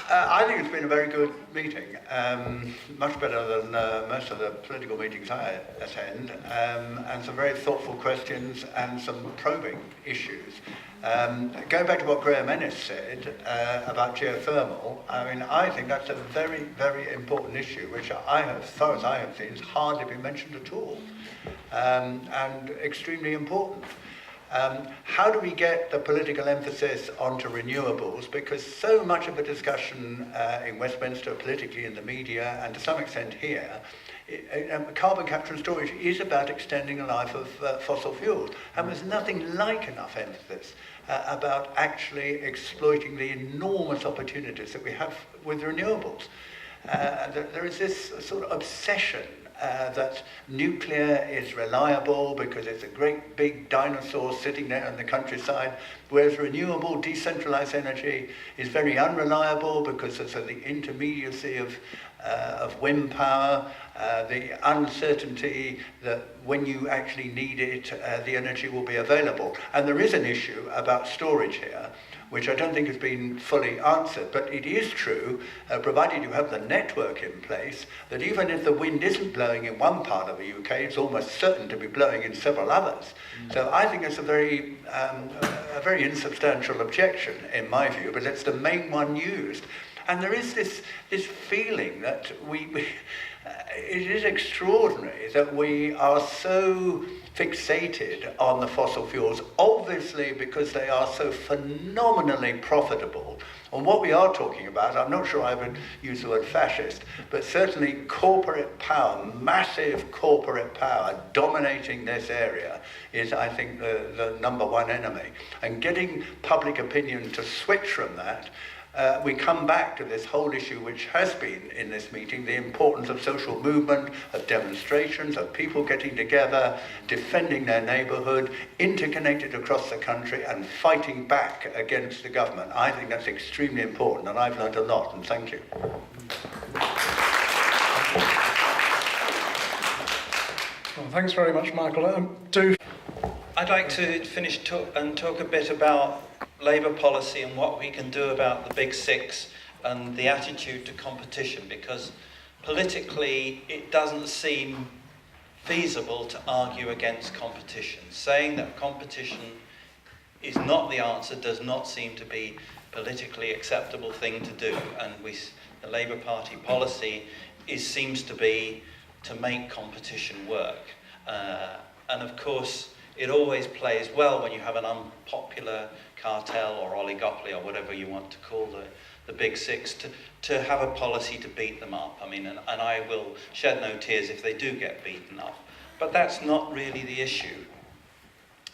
I think it's been a very good meeting, much better than most of the political meetings I attend, and some very thoughtful questions and some probing issues. Going back to what Graham Ennis said about geothermal, I mean, I think that's a very, very important issue, which I have, as far as I have seen, has hardly been mentioned at all, and extremely important. How do we get the political emphasis onto renewables? Because so much of the discussion in Westminster, politically in the media, and to some extent here, carbon capture and storage is about extending the life of fossil fuels. And there's nothing like enough emphasis about actually exploiting the enormous opportunities that we have with renewables. There is this sort of obsession that nuclear is reliable because it's a great big dinosaur sitting there in the countryside, whereas renewable decentralized energy is very unreliable because it's the intermediacy of wind power, the uncertainty that when you actually need it, the energy will be available. And there is an issue about storage here, which I don't think has been fully answered, but it is true, provided you have the network in place, that even if the wind isn't blowing in one part of the UK, it's almost certain to be blowing in several others. So I think it's a very insubstantial objection, in my view, but it's the main one used. And there is this feeling that it is extraordinary that we are so fixated on the fossil fuels, obviously because they are so phenomenally profitable. And what we are talking about, I'm not sure I would use the word fascist, but certainly corporate power, massive corporate power dominating this area is, I think, the number one enemy. And getting public opinion to switch from that, we come back to this whole issue which has been in this meeting, the importance of social movement, of demonstrations, of people getting together, defending their neighbourhood, interconnected across the country and fighting back against the government. I think that's extremely important and I've learned a lot, and thank you. Well, thanks very much, Michael. I'd like to finish and talk a bit about Labour policy and what we can do about the Big Six and the attitude to competition, because politically it doesn't seem feasible to argue against competition. Saying that competition is not the answer does not seem to be a politically acceptable thing to do, and the Labour Party policy seems to be to make competition work. And of course, it always plays well when you have an unpopular cartel or oligopoly or whatever you want to call the Big Six to have a policy to beat them up. I mean, and I will shed no tears if they do get beaten up. But that's not really the issue.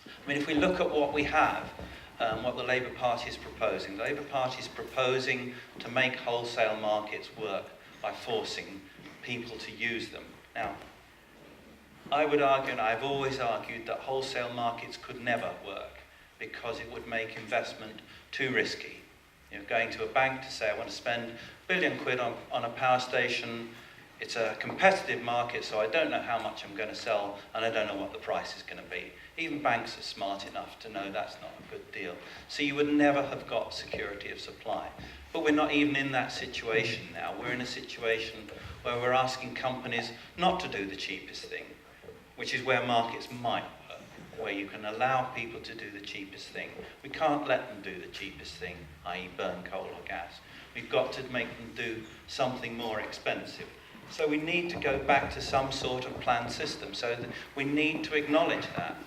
I mean, if we look at what we have, what the Labour Party is proposing, the Labour Party is proposing to make wholesale markets work by forcing people to use them. Now, I would argue, and I've always argued, that wholesale markets could never work because it would make investment too risky. You know, going to a bank to say, I want to spend £1 billion on a power station, it's a competitive market, so I don't know how much I'm going to sell, and I don't know what the price is going to be. Even banks are smart enough to know that's not a good deal. So you would never have got security of supply. But we're not even in that situation now. We're in a situation where we're asking companies not to do the cheapest thing, which is where markets might work, where you can allow people to do the cheapest thing. We can't let them do the cheapest thing, i.e. burn coal or gas. We've got to make them do something more expensive. So we need to go back to some sort of planned system. So that we need to acknowledge that.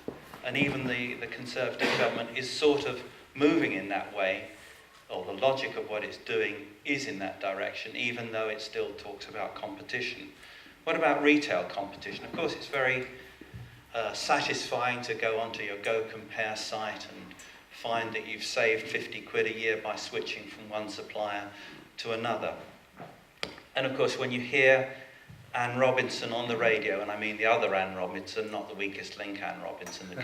And even the Conservative government is sort of moving in that way, or the logic of what it's doing is in that direction, even though it still talks about competition. What about retail competition? Of course, it's very satisfying to go onto your Go Compare site and find that you've saved 50 quid a year by switching from one supplier to another. And of course, when you hear Anne Robinson on the radio, and I mean the other Anne Robinson, not the weakest link Anne Robinson, the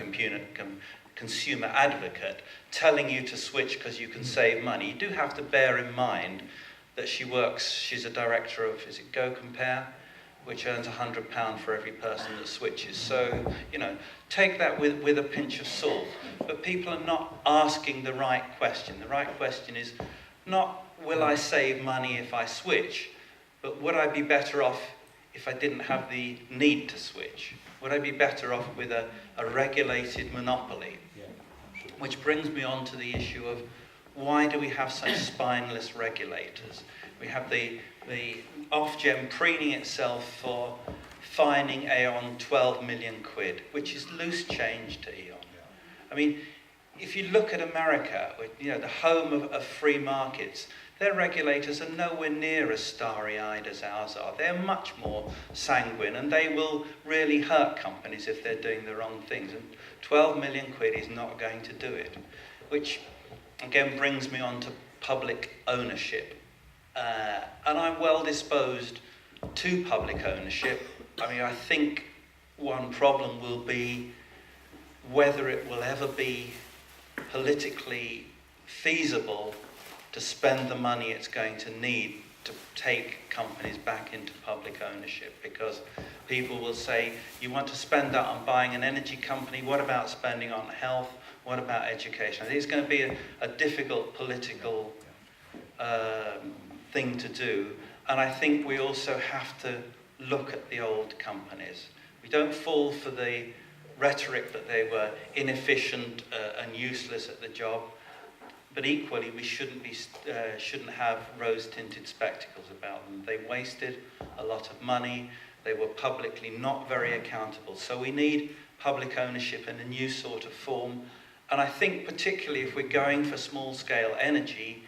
consumer advocate, telling you to switch because you can save money, you do have to bear in mind that she's a director of, is it Go Compare? Which earns £100 for every person that switches. So, you know, take that with a pinch of salt. But people are not asking the right question. The right question is not will I save money if I switch? But would I be better off if I didn't have the need to switch? Would I be better off with a regulated monopoly? Which brings me on to the issue of why do we have such spineless regulators? We have the Ofgem preening itself for fining Aon 12 million quid, which is loose change to Aon. I mean, if you look at America, the home of free markets, their regulators are nowhere near as starry-eyed as ours are. They're much more sanguine, and they will really hurt companies if they're doing the wrong things. And 12 million quid is not going to do it, which again brings me on to public ownership. And I'm well disposed to public ownership. I mean, I think one problem will be whether it will ever be politically feasible to spend the money it's going to need to take companies back into public ownership, because people will say, you want to spend that on buying an energy company, what about spending on health, what about education? I think it's going to be a difficult political thing to do, and I think we also have to look at the old companies. We don't fall for the rhetoric that they were inefficient and useless at the job, but equally we shouldn't have rose-tinted spectacles about them. They wasted a lot of money. They were publicly not very accountable. So we need public ownership in a new sort of form. And I think particularly if we're going for small-scale energy,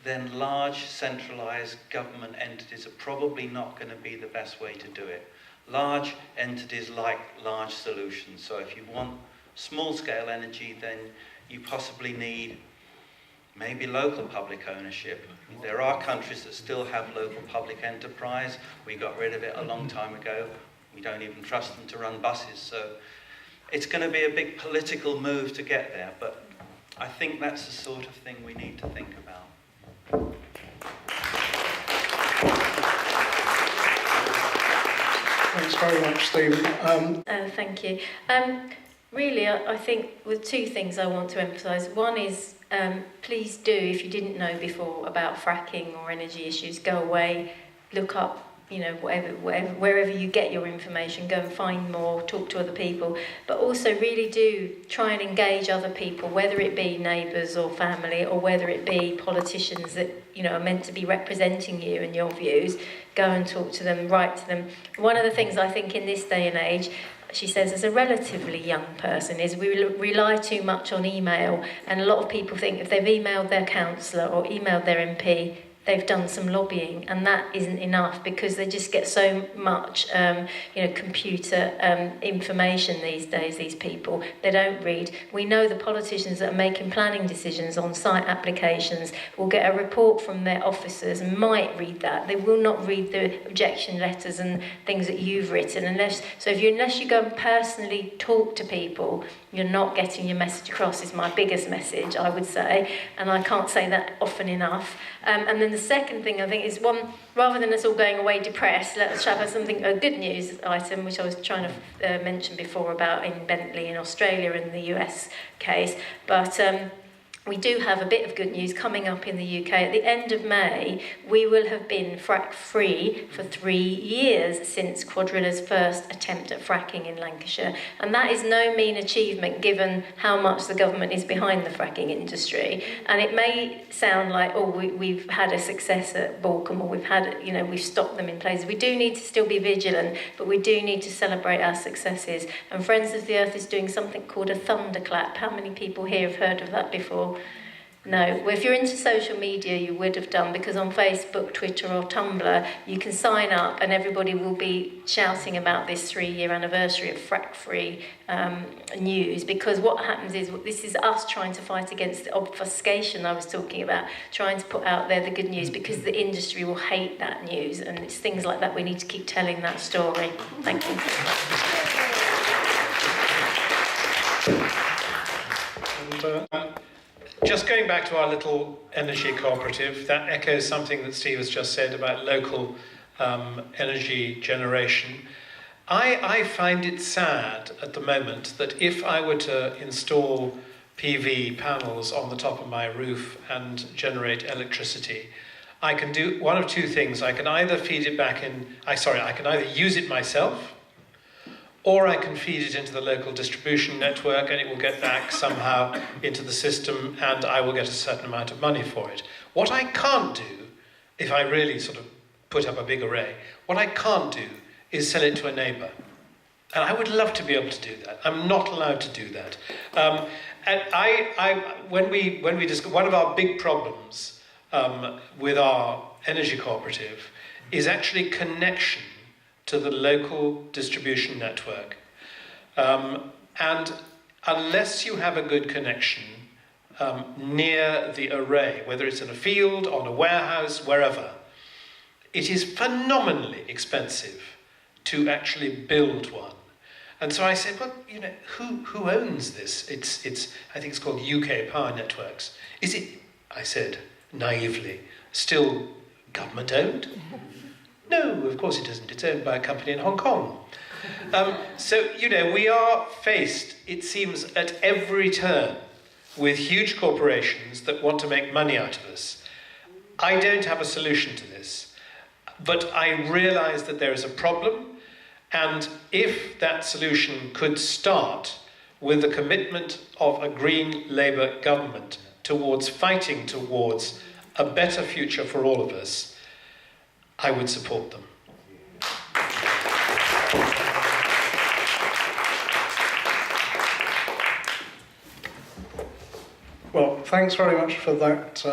then large centralised government entities are probably not going to be the best way to do it. Large entities like large solutions. So if you want small-scale energy, then you possibly need maybe local public ownership. There are countries that still have local public enterprise. We got rid of it a long time ago. We don't even trust them to run buses. So it's going to be a big political move to get there, but I think that's the sort of thing we need to think about. Thanks very much, Stephen. Thank you. Really, I think with two things I want to emphasise. One is, please do, if you didn't know before about fracking or energy issues, go away, look up, wherever you get your information, go and find more, talk to other people. But also really do try and engage other people, whether it be neighbours or family, or whether it be politicians that, are meant to be representing you and your views. Go and talk to them, write to them. One of the things I think in this day and age, she says, as a relatively young person, is we rely too much on email, and a lot of people think if they've emailed their councillor or emailed their MP, they've done some lobbying, and that isn't enough, because they just get so much computer information these days, these people. They don't read. We know the politicians that are making planning decisions on site applications will get a report from their officers and might read that. They will not read the objection letters and things that you've written, unless you go and personally talk to people, you're not getting your message across, is my biggest message, I would say, and I can't say that often enough. And then the second thing I think is, one, rather than us all going away depressed, let's have a good news item, which I was trying to mention before about in Bentley in Australia and the US case. But we do have a bit of good news coming up in the UK. At the end of May, we will have been frack-free for 3 years since Quadrilla's first attempt at fracking in Lancashire. And that is no mean achievement, given how much the government is behind the fracking industry. And it may sound like, we've had a success at Balcombe, or we've stopped them in places. We do need to still be vigilant, but we do need to celebrate our successes. And Friends of the Earth is doing something called a thunderclap. How many people here have heard of that before? No. Well, if you're into social media, you would have done, because on Facebook, Twitter or Tumblr, you can sign up and everybody will be shouting about this 3-year anniversary of frack-free news, because what happens is, this is us trying to fight against the obfuscation I was talking about, trying to put out there the good news, because the industry will hate that news, and it's things like that we need to keep telling that story. Thank you. Just going back to our little energy cooperative, that echoes something that Steve has just said about local energy generation. I find it sad at the moment that if I were to install PV panels on the top of my roof and generate electricity, I can do one of two things. I can either feed it back in, I can either use it myself, or I can feed it into the local distribution network and it will get back somehow into the system and I will get a certain amount of money for it. What I can't do, if I really sort of put up a big array, what I can't do is sell it to a neighbour. And I would love to be able to do that. I'm not allowed to do that. And one of our big problems with our energy cooperative is actually connection to the local distribution network. And unless you have a good connection near the array, whether it's in a field, on a warehouse, wherever, it is phenomenally expensive to actually build one. And so I said, well, you know, who owns this? I think it's called UK Power Networks. Is it, I said naively, still government owned? No, of course it isn't. It's owned by a company in Hong Kong. So, you know, we are faced, it seems, at every turn with huge corporations that want to make money out of us. I don't have a solution to this, but I realise that there is a problem, and if that solution could start with the commitment of a Green Labour government towards fighting towards a better future for all of us, I would support them. Well, thanks very much for that